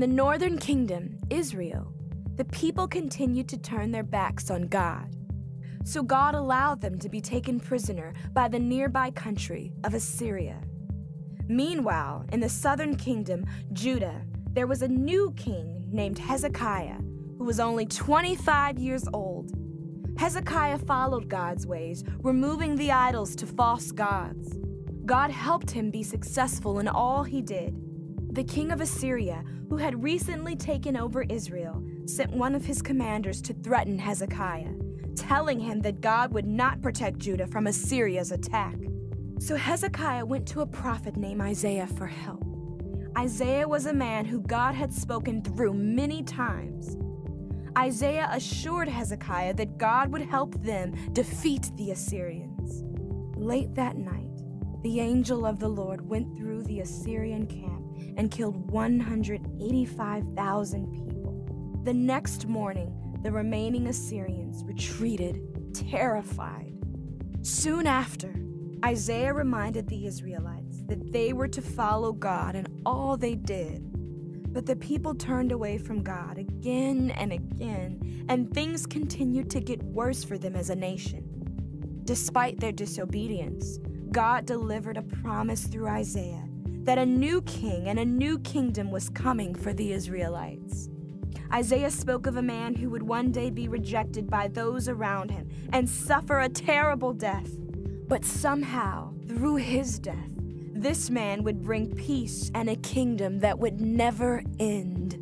the northern kingdom, Israel, the people continued to turn their backs on God. So God allowed them to be taken prisoner by the nearby country of Assyria. Meanwhile, in the southern kingdom, Judah, there was a new king named Hezekiah, who was only 25 years old. Hezekiah followed God's ways, removing the idols to false gods. God helped him be successful in all he did. The king of Assyria, who had recently taken over Israel, sent one of his commanders to threaten Hezekiah, telling him that God would not protect Judah from Assyria's attack. So Hezekiah went to a prophet named Isaiah for help. Isaiah was a man who God had spoken through many times. Isaiah assured Hezekiah that God would help them defeat the Assyrians. Late that night, the angel of the Lord went through the Assyrian camp and killed 185,000 people. The next morning, the remaining Assyrians retreated, terrified. Soon after, Isaiah reminded the Israelites that they were to follow God in all they did. But the people turned away from God again and again, and things continued to get worse for them as a nation. Despite their disobedience, God delivered a promise through Isaiah that a new king and a new kingdom was coming for the Israelites. Isaiah spoke of a man who would one day be rejected by those around him and suffer a terrible death. But somehow, through his death, this man would bring peace and a kingdom that would never end.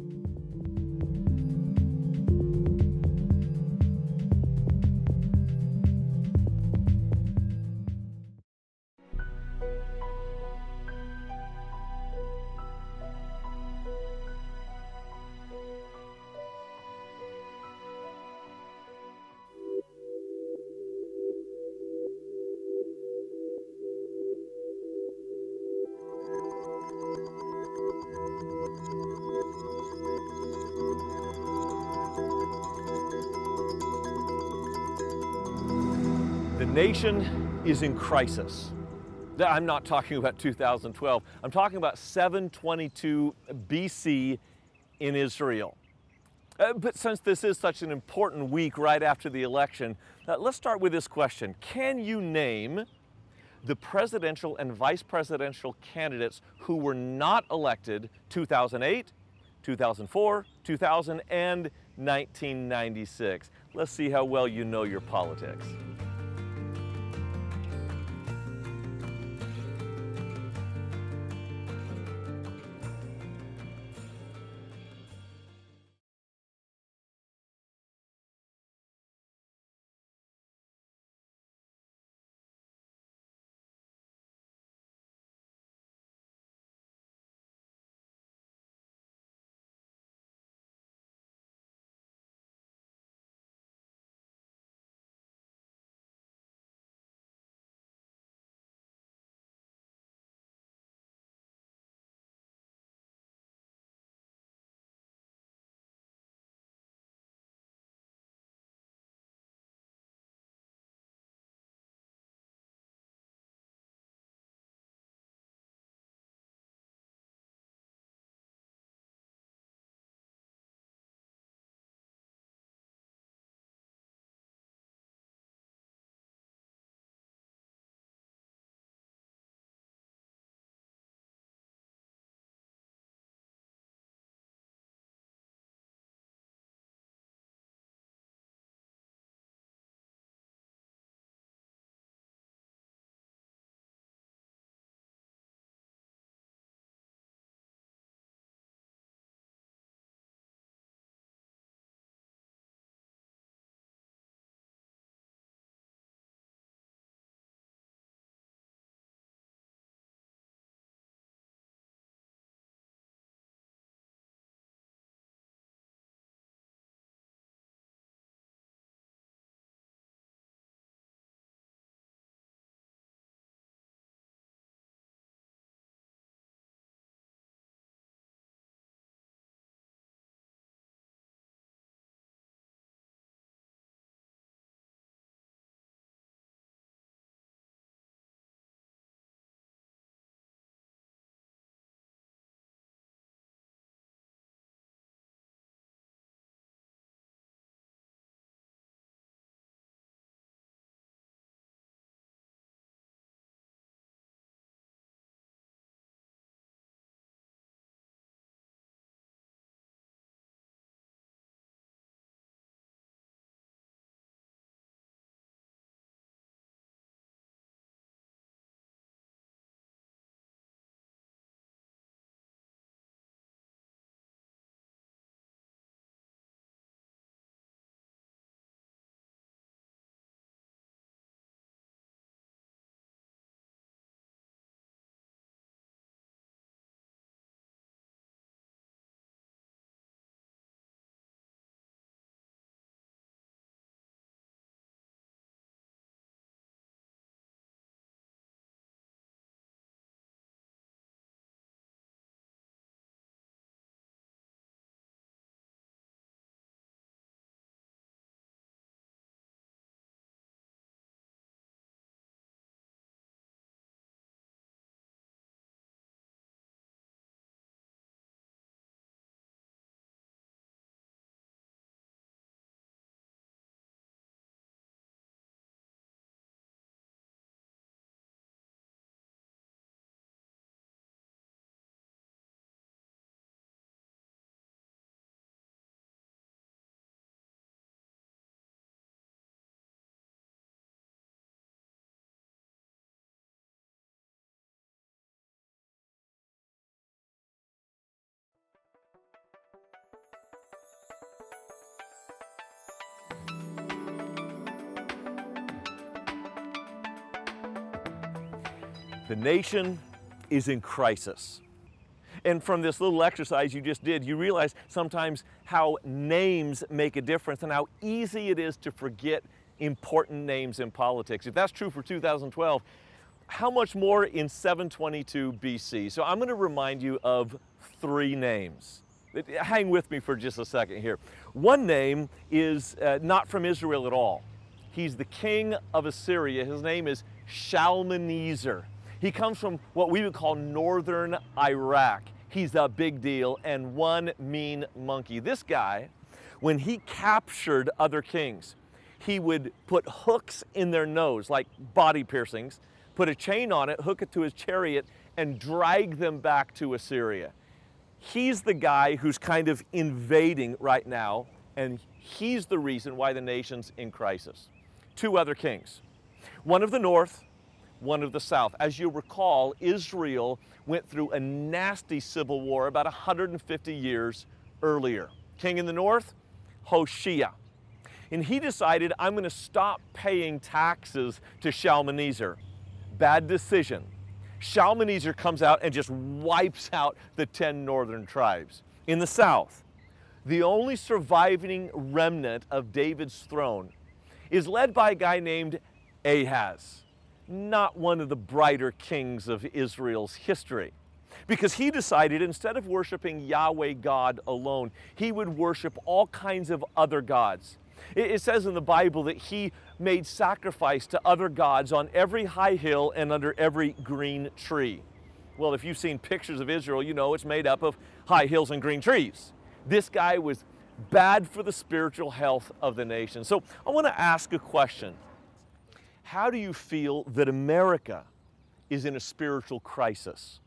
The nation is in crisis. I'm not talking about 2012. I'm talking about 722 BC in Israel. But since this is such an important week right after the election, let's start with this question. Can you name the presidential and vice presidential candidates who were not elected 2008, 2004, 2000, and 1996? Let's see how well you know your politics. The nation is in crisis. And from this little exercise you just did, you realize sometimes how names make a difference and how easy it is to forget important names in politics. If that's true for 2012, how much more in 722 BC? So I'm going to remind you of 3 names. Hang with me for just a second here. One name is not from Israel at all. He's the king of Assyria. His name is Shalmaneser. He comes from what we would call northern Iraq. He's a big deal and one mean monkey. This guy, when he captured other kings, he would put hooks in their nose, like body piercings, put a chain on it, hook it to his chariot, and drag them back to Assyria. He's the guy who's kind of invading right now, and he's the reason why the nation's in crisis. 2 other kings, one of the north, one of the south. As you recall, Israel went through a nasty civil war about 150 years earlier. King in the north, Hoshea. And he decided, I'm going to stop paying taxes to Shalmaneser. Bad decision. Shalmaneser comes out and just wipes out the 10 northern tribes. In the south, the only surviving remnant of David's throne is led by a guy named Ahaz, not one of the brighter kings of Israel's history, because he decided instead of worshiping Yahweh God alone, he would worship all kinds of other gods. It says in the Bible that he made sacrifice to other gods on every high hill and under every green tree. Well, if you've seen pictures of Israel, you know it's made up of high hills and green trees. This guy was bad for the spiritual health of the nation. So I want to ask a question. How do you feel that America is in a spiritual crisis?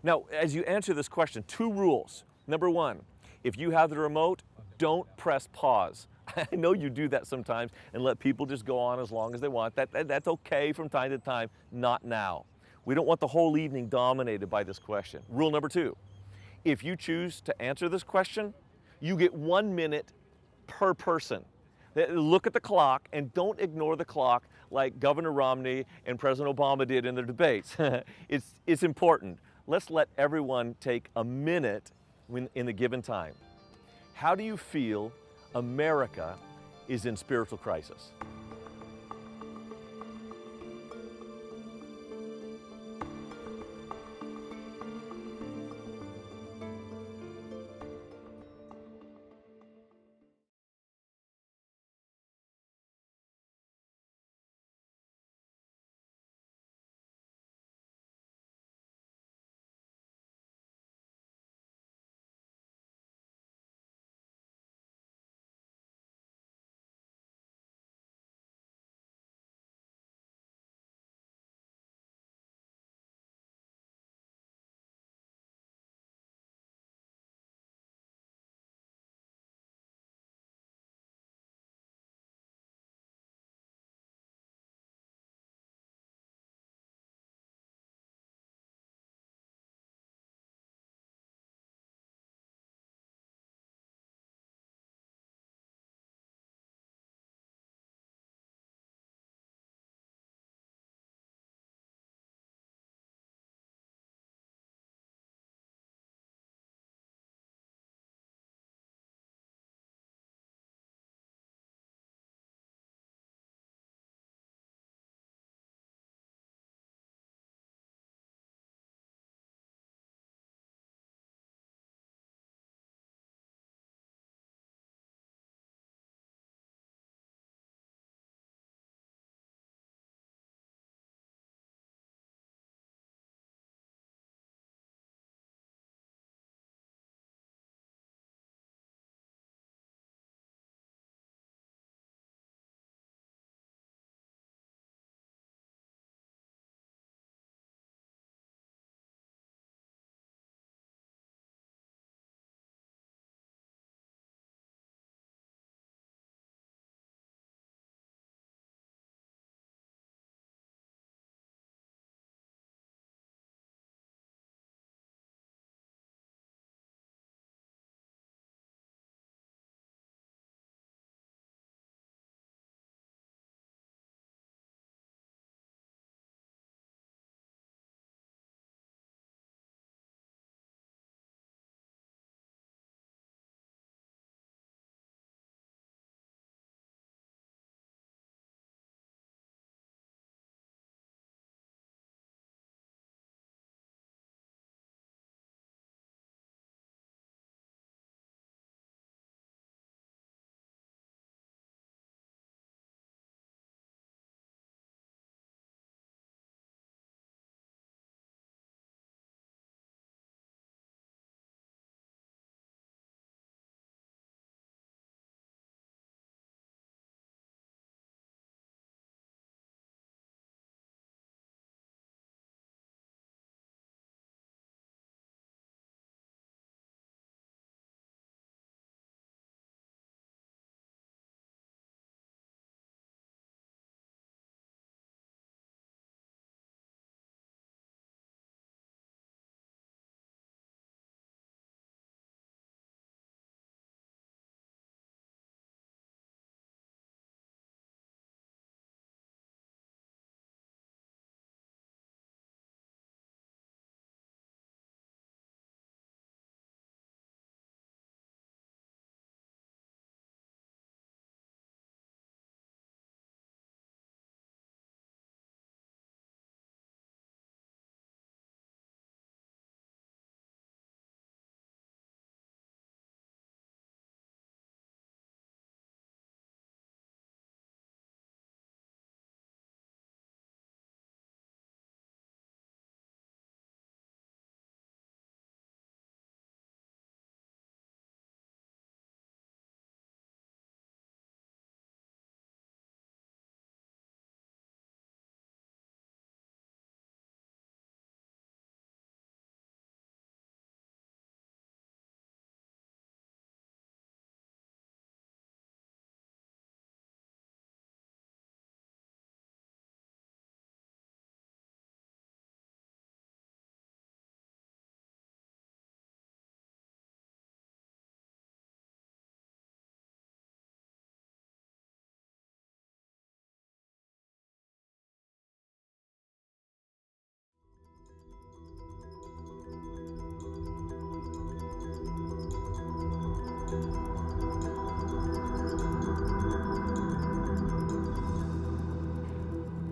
Now, as you answer this question, 2 rules. Number 1, if you have the remote, don't press pause. I know you do that sometimes and let people just go on as long as they want. That's okay from time to time, not now. We don't want the whole evening dominated by this question. Rule number 2, if you choose to answer this question, you get 1 minute per person. Look at the clock and don't ignore the clock like Governor Romney and President Obama did in their debates. It's important. Let's let everyone take a minute in a given time. How do you feel America is in spiritual crisis?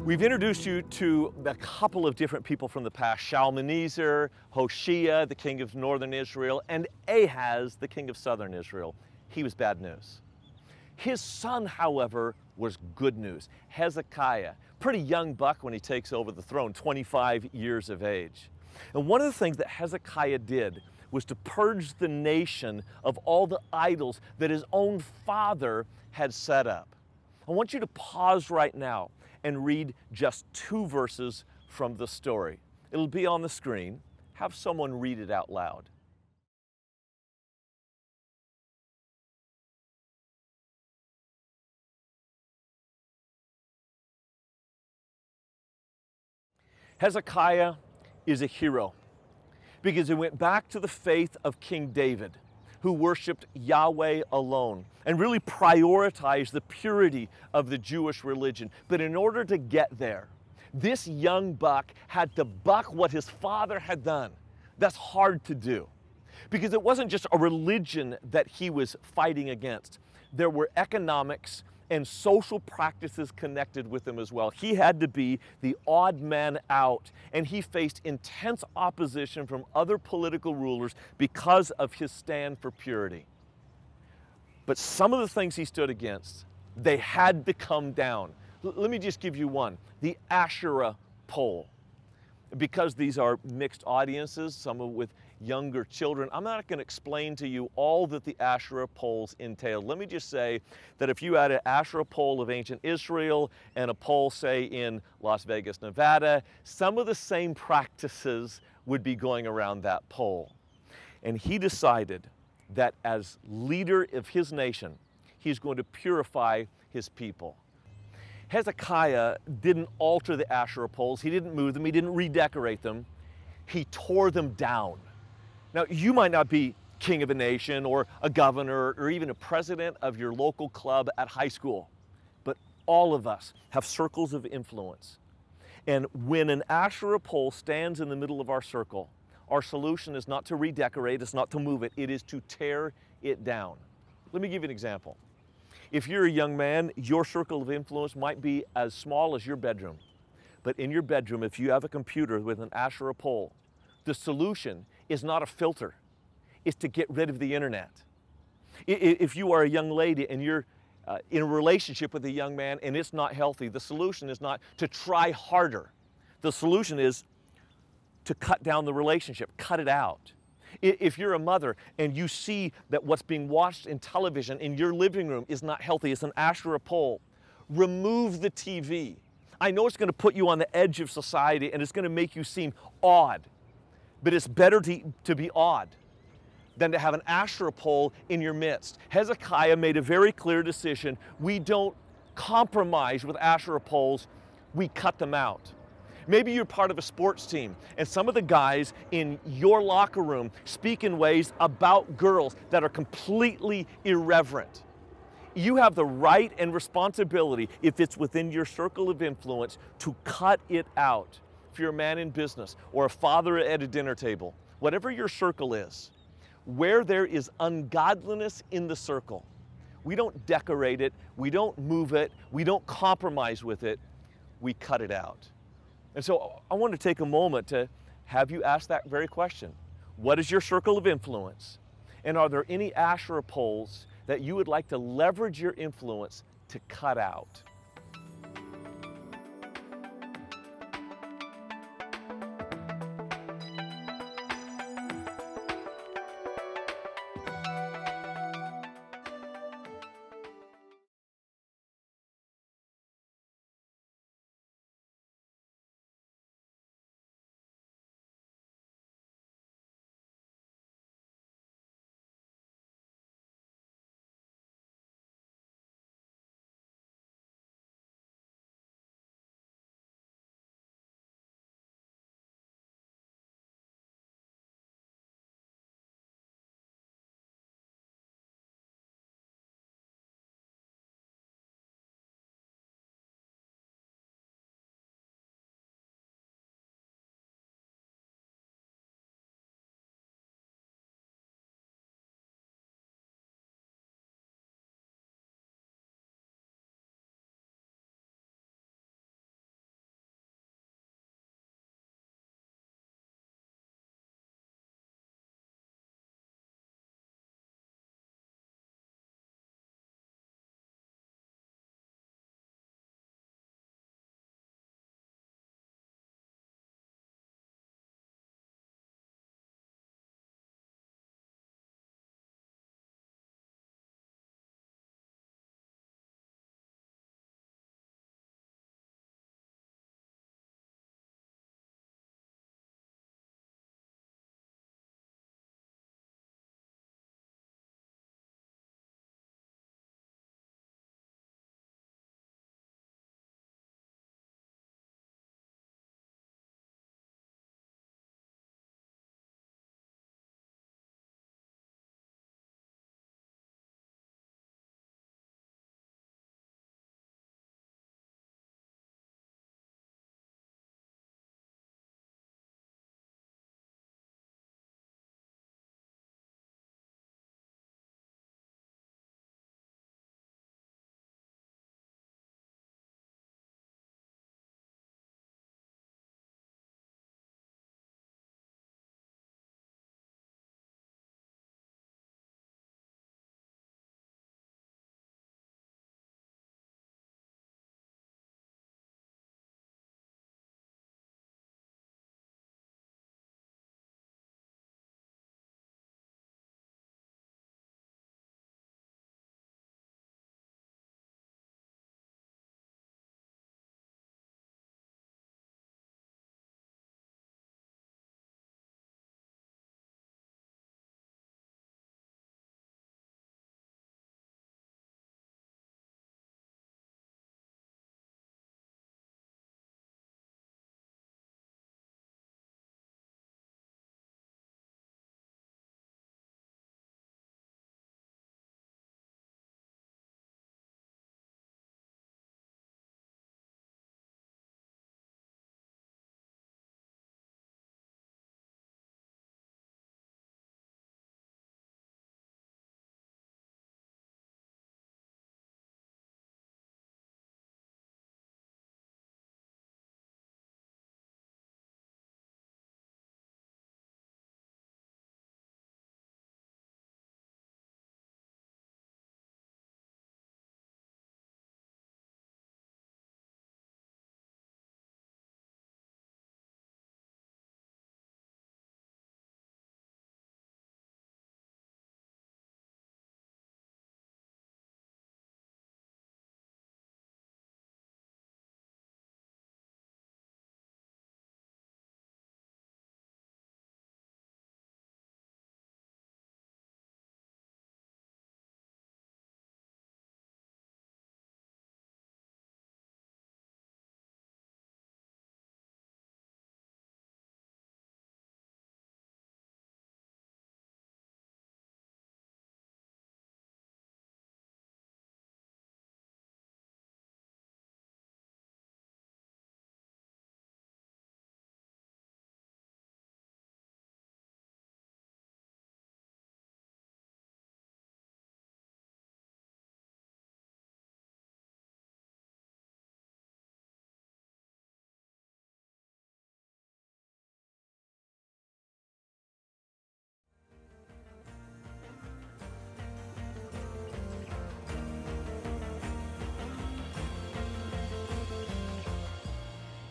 We've introduced you to a couple of different people from the past: Shalmaneser, Hoshea, the king of northern Israel, and Ahaz, the king of southern Israel. He was bad news. His son, however, was good news. Hezekiah, pretty young buck when he takes over the throne, 25 years of age. And one of the things that Hezekiah did was to purge the nation of all the idols that his own father had set up. I want you to pause right now and read just 2 verses from the story. It'll be on the screen. Have someone read it out loud. Hezekiah is a hero because he went back to the faith of King David, who worshiped Yahweh alone and really prioritized the purity of the Jewish religion. But in order to get there, this young buck had to buck what his father had done. That's hard to do because it wasn't just a religion that he was fighting against. There were economics and social practices connected with him as well. He had to be the odd man out, and he faced intense opposition from other political rulers because of his stand for purity. But some of the things he stood against, they had to come down. Let me just give you one: the Asherah pole. Because these are mixed audiences, some with younger children, I'm not going to explain to you all that the Asherah poles entail. Let me just say that if you had an Asherah pole of ancient Israel and a pole, say, in Las Vegas, Nevada, some of the same practices would be going around that pole. And he decided that as leader of his nation, he's going to purify his people. Hezekiah didn't alter the Asherah poles. He didn't move them. He didn't redecorate them. He tore them down. Now, you might not be king of a nation or a governor or even a president of your local club at high school, but all of us have circles of influence. And when an Asherah pole stands in the middle of our circle, our solution is not to redecorate, it's not to move it, it is to tear it down. Let me give you an example. If you're a young man, your circle of influence might be as small as your bedroom. But in your bedroom, if you have a computer with an Asherah pole, the solution is not a filter, it's to get rid of the internet. If you are a young lady and you're in a relationship with a young man and it's not healthy, the solution is not to try harder. The solution is to cut down the relationship, cut it out. If you're a mother and you see that what's being watched in television in your living room is not healthy, it's an Asherah pole, remove the TV. I know it's going to put you on the edge of society and it's going to make you seem odd, but it's better to be odd than to have an Asherah pole in your midst. Hezekiah made a very clear decision. We don't compromise with Asherah poles, we cut them out. Maybe you're part of a sports team and some of the guys in your locker room speak in ways about girls that are completely irreverent. You have the right and responsibility, if it's within your circle of influence, to cut it out. If you're a man in business or a father at a dinner table, whatever your circle is, where there is ungodliness in the circle, we don't decorate it, we don't move it, we don't compromise with it, we cut it out. And so I want to take a moment to have you ask that very question. What is your circle of influence? And are there any Asherah poles that you would like to leverage your influence to cut out?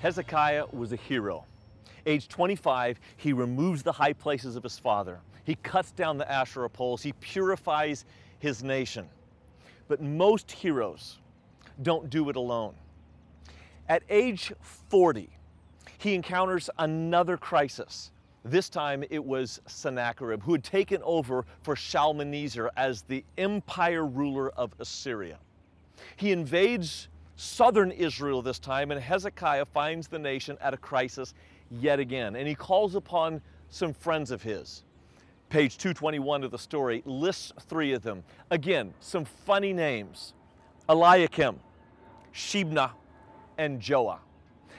Hezekiah was a hero. Age 25, he removes the high places of his father. He cuts down the Asherah poles. He purifies his nation. But most heroes don't do it alone. At age 40, he encounters another crisis. This time it was Sennacherib, who had taken over for Shalmaneser as the empire ruler of Assyria. He invades southern Israel this time, and Hezekiah finds the nation at a crisis yet again. And he calls upon some friends of his. Page 221 of the story lists three of them. Again, some funny names: Eliakim, Shebna, and Joah.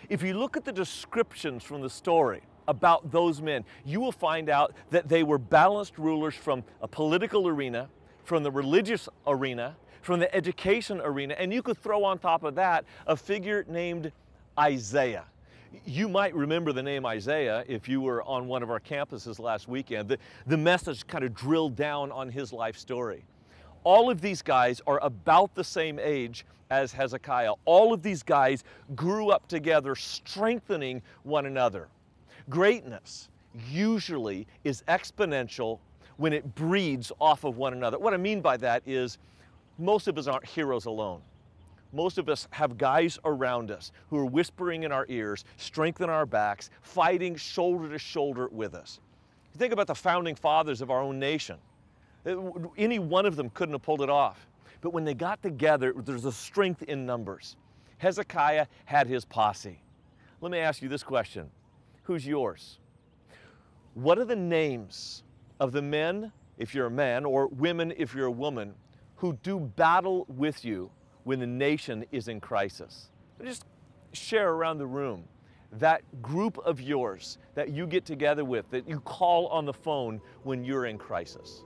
If you look at the descriptions from the story about those men, you will find out that they were balanced rulers from a political arena, from the religious arena, from the education arena, and you could throw on top of that a figure named Isaiah. You might remember the name Isaiah if you were on one of our campuses last weekend. The message kind of drilled down on his life story. All of these guys are about the same age as Hezekiah. All of these guys grew up together, strengthening one another. Greatness usually is exponential when it breeds off of one another. What I mean by that is most of us aren't heroes alone. Most of us have guys around us who are whispering in our ears, strengthening our backs, fighting shoulder to shoulder with us. You think about the founding fathers of our own nation. Any one of them couldn't have pulled it off. But when they got together, there's a strength in numbers. Hezekiah had his posse. Let me ask you this question. Who's yours? What are the names of the men, if you're a man, or women, if you're a woman, who do battle with you when the nation is in crisis? Just share around the room that group of yours that you get together with, that you call on the phone when you're in crisis.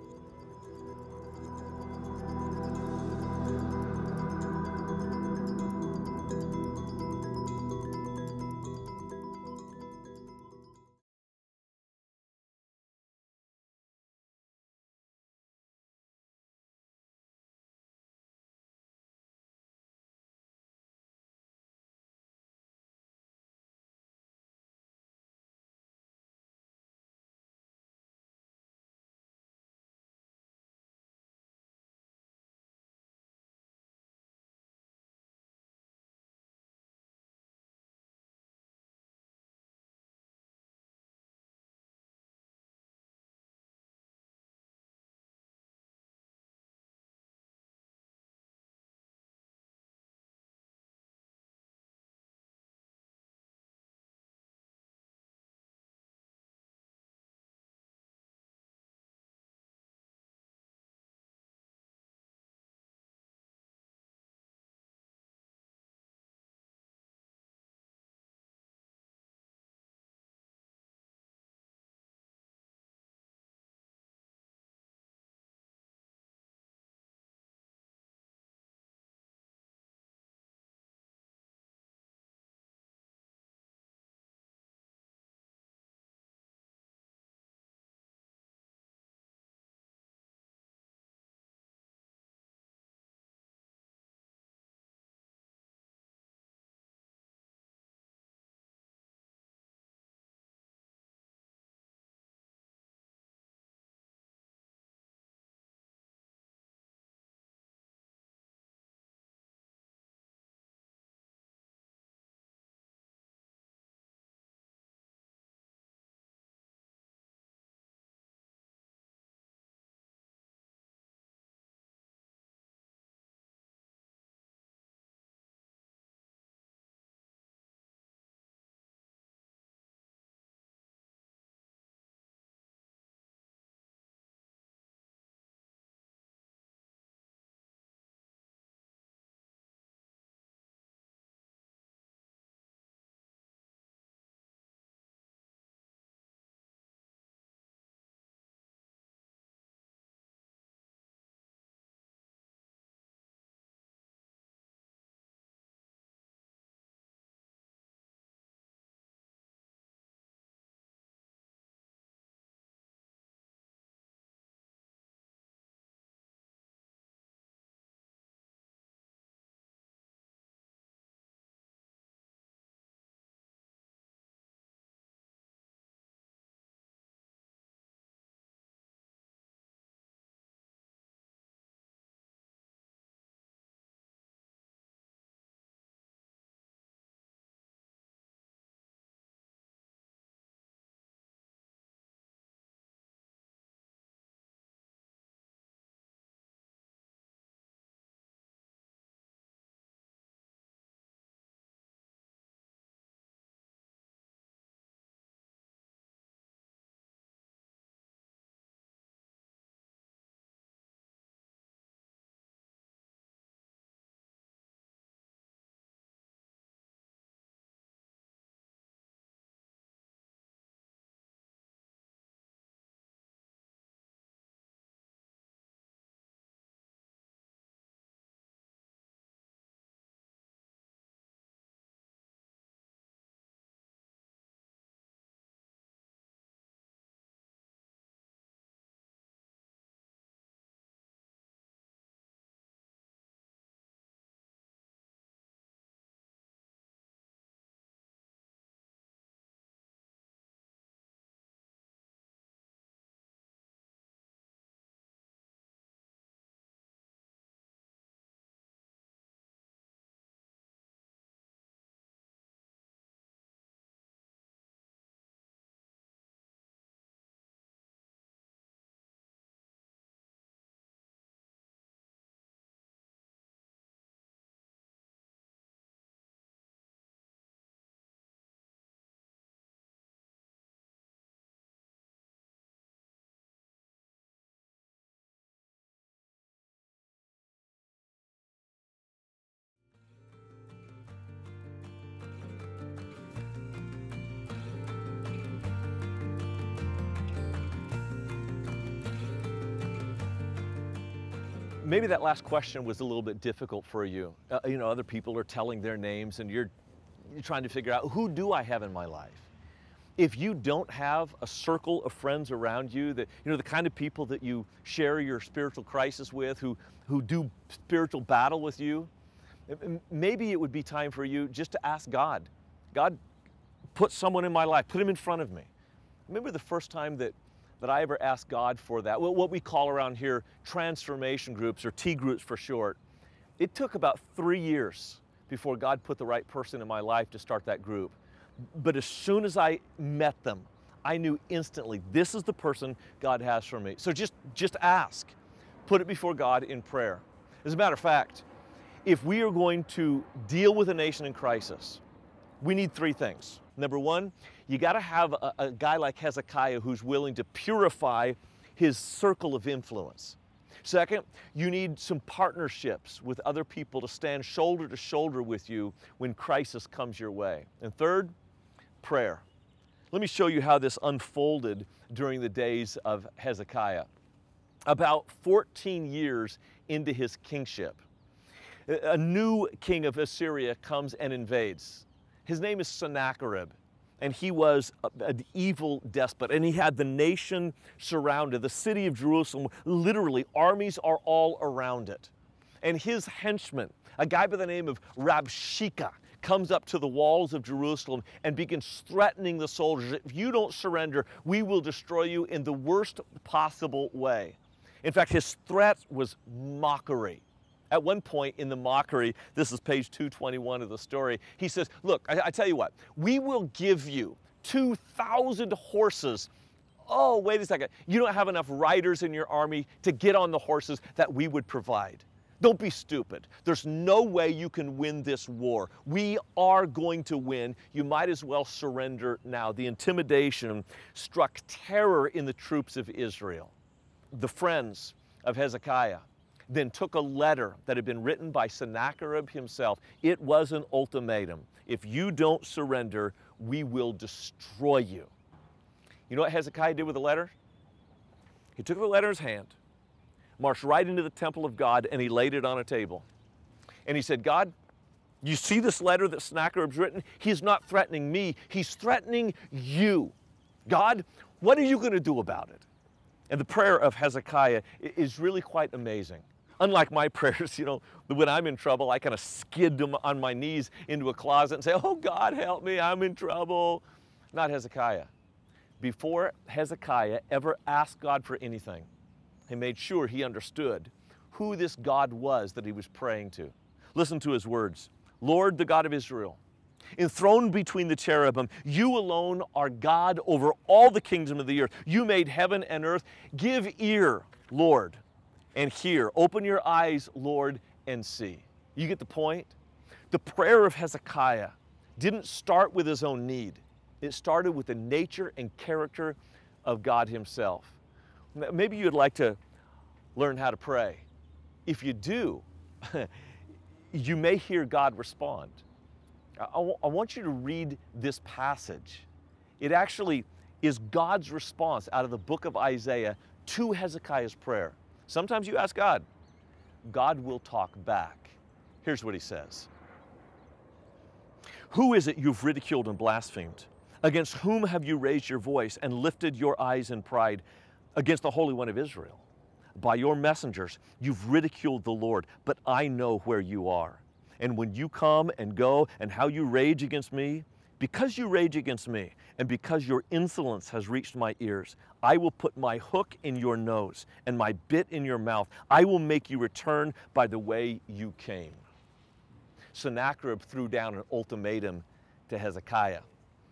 Maybe that last question was a little bit difficult for you. Other people are telling their names and you're trying to figure out, who do I have in my life? If you don't have a circle of friends around you, that the kind of people that you share your spiritual crisis with, who do spiritual battle with you, maybe it would be time for you just to ask God. God, put someone in my life, put him in front of me. Remember the first time that I ever asked God for that, what we call around here transformation groups, or T groups for short. It took about 3 years before God put the right person in my life to start that group. But as soon as I met them, I knew instantly, this is the person God has for me. So just ask. Put it before God in prayer. As a matter of fact, if we are going to deal with a nation in crisis, we need 3 things. Number 1, you got to have a guy like Hezekiah who's willing to purify his circle of influence. Second, you need some partnerships with other people to stand shoulder to shoulder with you when crisis comes your way. And third, prayer. Let me show you how this unfolded during the days of Hezekiah. About 14 years into his kingship, a new king of Assyria comes and invades. His name is Sennacherib, and he was an evil despot, and he had the nation surrounded. The city of Jerusalem, literally, armies are all around it. And his henchman, a guy by the name of Rabshakeh, comes up to the walls of Jerusalem and begins threatening the soldiers. If you don't surrender, we will destroy you in the worst possible way. In fact, his threat was mockery. At one point in the mockery, this is page 221 of the story, he says, look, I tell you what, we will give you 2,000 horses. Oh, wait a second. You don't have enough riders in your army to get on the horses that we would provide. Don't be stupid. There's no way you can win this war. We are going to win. You might as well surrender now. The intimidation struck terror in the troops of Israel. The friends of Hezekiah then took a letter that had been written by Sennacherib himself. It was an ultimatum. If you don't surrender, we will destroy you. You know what Hezekiah did with the letter? He took the letter in his hand, marched right into the temple of God, and he laid it on a table. And he said, God, you see this letter that Sennacherib's written? He's not threatening me, he's threatening you. God, what are you going to do about it? And the prayer of Hezekiah is really quite amazing. Unlike my prayers, when I'm in trouble, I kind of skid on my knees into a closet and say, oh, God, help me, I'm in trouble. Not Hezekiah. Before Hezekiah ever asked God for anything, he made sure he understood who this God was that he was praying to. Listen to his words. Lord, the God of Israel, enthroned between the cherubim, you alone are God over all the kingdom of the earth. You made heaven and earth. Give ear, Lord, and hear. Open your eyes, Lord, and see. You get the point? The prayer of Hezekiah didn't start with his own need. It started with the nature and character of God himself. Maybe you'd like to learn how to pray. If you do, you may hear God respond. I want you to read this passage. It actually is God's response out of the book of Isaiah to Hezekiah's prayer. Sometimes you ask God, God will talk back. Here's what he says. Who is it you've ridiculed and blasphemed? Against whom have you raised your voice and lifted your eyes in pride? Against the Holy One of Israel. By your messengers, you've ridiculed the Lord, but I know where you are. And when you come and go and how you rage against me, because you rage against me and because your insolence has reached my ears, I will put my hook in your nose and my bit in your mouth. I will make you return by the way you came. Sennacherib threw down an ultimatum to Hezekiah.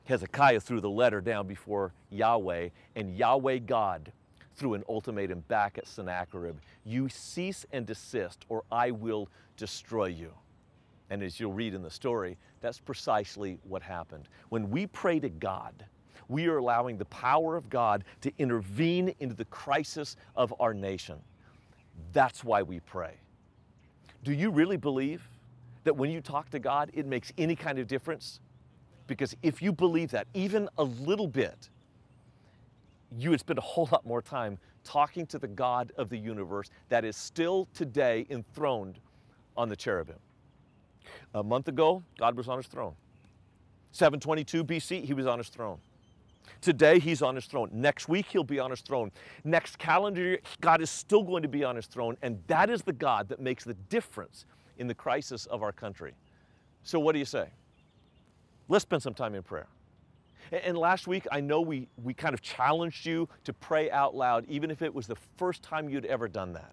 Hezekiah threw the letter down before Yahweh, and Yahweh God threw an ultimatum back at Sennacherib. You cease and desist, or I will destroy you. And as you'll read in the story, that's precisely what happened. When we pray to God, we are allowing the power of God to intervene into the crisis of our nation. That's why we pray. Do you really believe that when you talk to God, it makes any kind of difference? Because if you believe that, even a little bit, you would spend a whole lot more time talking to the God of the universe that is still today enthroned on the cherubim. A month ago, God was on his throne. 722 BC, he was on his throne. Today, he's on his throne. Next week, he'll be on his throne. Next calendar year, God is still going to be on his throne, and that is the God that makes the difference in the crisis of our country. So what do you say? Let's spend some time in prayer. And last week, I know we kind of challenged you to pray out loud, even if it was the first time you'd ever done that.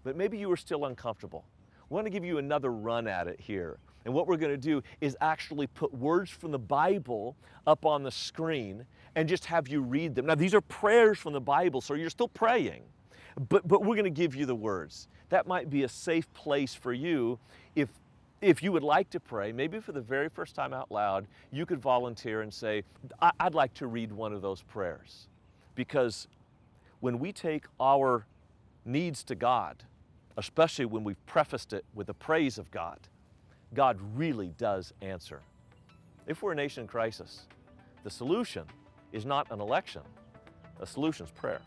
But maybe you were still uncomfortable. I want to give you another run at it here. And what we're going to do is actually put words from the Bible up on the screen and just have you read them. Now, these are prayers from the Bible, so you're still praying, but we're going to give you the words. That might be a safe place for you if you would like to pray, maybe for the very first time out loud, you could volunteer and say, I'd like to read one of those prayers. Because when we take our needs to God, especially when we've prefaced it with the praise of God, God really does answer. If we're a nation in crisis, the solution is not an election. The solution is prayer.